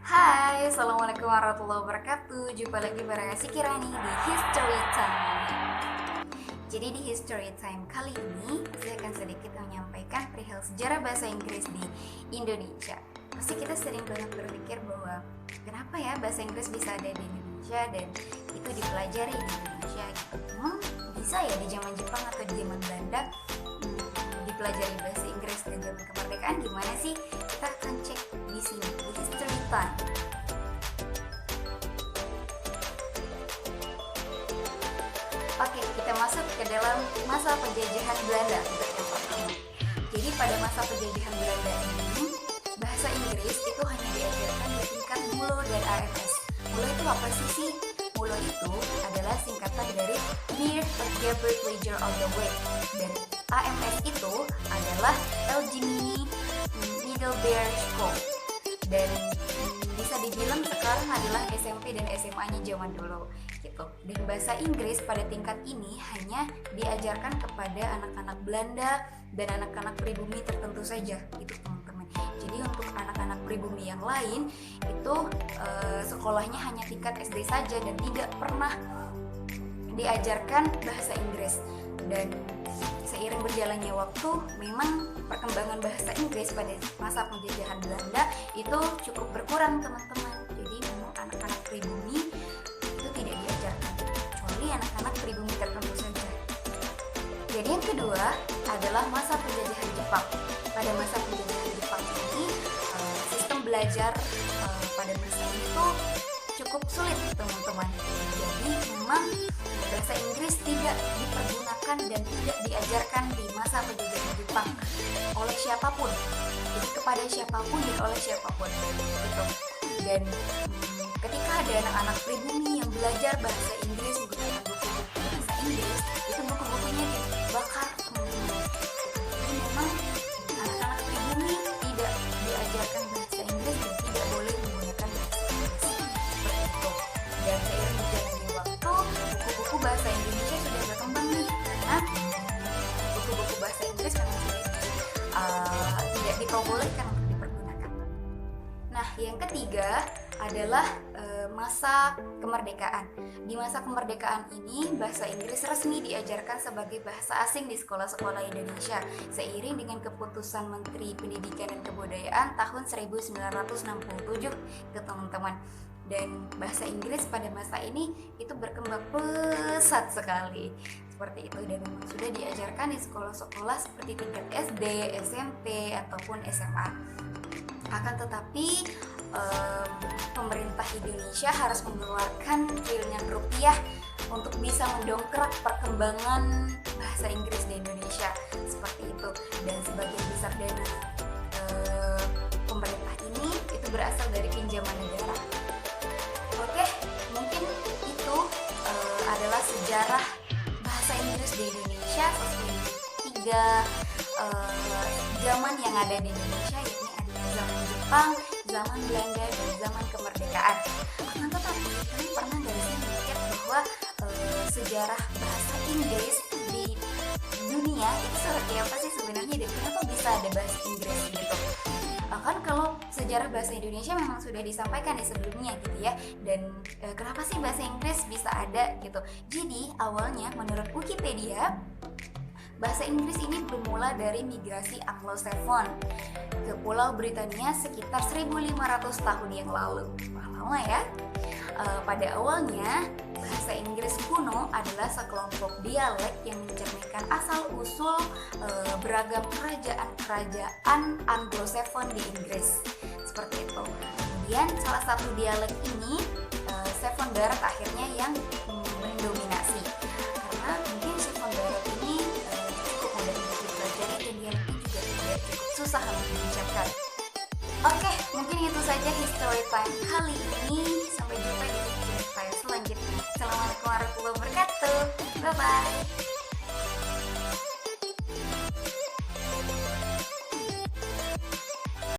Hai, Assalamualaikum warahmatullahi wabarakatuh. Jumpa lagi bareng si Kirani di History Time. Jadi di History Time kali ini saya akan sedikit menyampaikan perihal sejarah bahasa Inggris di Indonesia. Pasti kita sering banget berpikir bahwa kenapa ya bahasa Inggris bisa ada di Indonesia dan itu dipelajari di Indonesia gitu. Bisa ya di zaman Jepang atau di zaman Belanda dipelajari bahasa Inggris dan zaman kemerdekaan gimana sih? Kita akan cek di sini di History Time. Oke, kita masuk ke dalam masa penjajahan Belanda untuk yang pertama. Jadi pada masa penjajahan Belanda ini, bahasa Inggris itu hanya diajarkan di tingkat Mulo dan AFS. Mulo itu apa sih? Mulo itu adalah singkatan dari Near Algebraic Ledger of the Way, dan AMS itu adalah Algemene Middelbare School, dan bisa dibilang sekarang adalah SMP dan SMA-nya zaman dulu gitu. Dan bahasa Inggris pada tingkat ini hanya diajarkan kepada anak-anak Belanda dan anak-anak pribumi tertentu saja gitu teman-teman. Jadi untuk anak-anak pribumi yang lain itu sekolahnya hanya tingkat SD saja dan tidak pernah diajarkan bahasa Inggris. Dan seiring berjalannya waktu, memang perkembangan bahasa Inggris pada masa penjajahan Belanda itu cukup berkurang teman-teman. Jadi memang anak-anak pribumi itu tidak diajarkan, kecuali anak-anak pribumi tertentu saja. Jadi yang kedua adalah masa penjajahan Jepang. Pada masa penjajahan Jepang ini sistem belajar pada masa itu cukup sulit teman-teman. Jadi memang bahasa Inggris tidak dipergunakan dan tidak diajarkan di masa penjajahan Jepang oleh siapapun. Jadi kepada siapapun dan oleh siapapun gitu. Dan ketika ada anak-anak pribumi yang belajar bahasa Inggris menggunakan buku-buku bahasa Inggris, itu buku-bukunya dibakar teman-teman. Jadi memang anak-anak pribumi tidak diajarkan bahasa Inggris dan tidak boleh menggunakan bahasa Inggris seperti itu. Dan seiring berjalannya waktu, buku-buku bahasa Indonesia sudah berkembang nih, karena buku-buku bahasa Inggris memang sudah tidak diperbolehkan untuk dipergunakan. Nah, yang ketiga adalah masa kemerdekaan. Di masa kemerdekaan ini, bahasa Inggris resmi diajarkan sebagai bahasa asing di sekolah-sekolah Indonesia seiring dengan keputusan Menteri Pendidikan dan Kebudayaan tahun 1967 ke teman-teman. Dan bahasa Inggris pada masa ini itu berkembang pesat sekali seperti itu, dan memang sudah diajarkan di sekolah-sekolah seperti tingkat SD, SMP ataupun SMA. Akan tetapi pemerintah Indonesia harus mengeluarkan triliunan rupiah untuk bisa mendongkrak perkembangan bahasa Inggris di Indonesia seperti itu. Dan sebagian besar dana pemerintah ini itu berasal dari pinjaman negara. Oke, mungkin itu adalah sejarah bahasa Inggris di Indonesia sesuai tiga zaman yang ada di Indonesia, yakni ada zaman Jepang, zaman Belanda, dan zaman kemerdekaan. Akan tetapi kalian pernah nggak sih mikir bahwa sejarah bahasa Inggris di dunia itu seperti apa sih sebenarnya, dan kenapa bisa ada bahasa Inggris gitu? Kan kalau sejarah bahasa Indonesia memang sudah disampaikan di sebelumnya gitu ya. Dan kenapa sih bahasa Inggris bisa ada gitu? Jadi awalnya menurut Wikipedia, bahasa Inggris ini bermula dari migrasi Anglo-Saxon ke Pulau Britania sekitar 1500 tahun yang lalu. Wah, lama ya. Pada awalnya bahasa Inggris kuno adalah sekelompok dialek yang mencerminkan asal-usul beragam kerajaan Anglo-Saxon di Inggris. Seperti itu. Kemudian salah satu dialek ini, Saxon Barat akhirnya yang mendominasi. Karena mungkin Saxon Barat ini cukup mudah untuk dipelajari dan dialeknya juga tidak cukup susah untuk diucapkan. Oke, mungkin itu saja History Time kali ini. Sampai jumpa di History Time selanjutnya. Assalamualaikum warahmatullahi wabarakatuh. Bye-bye.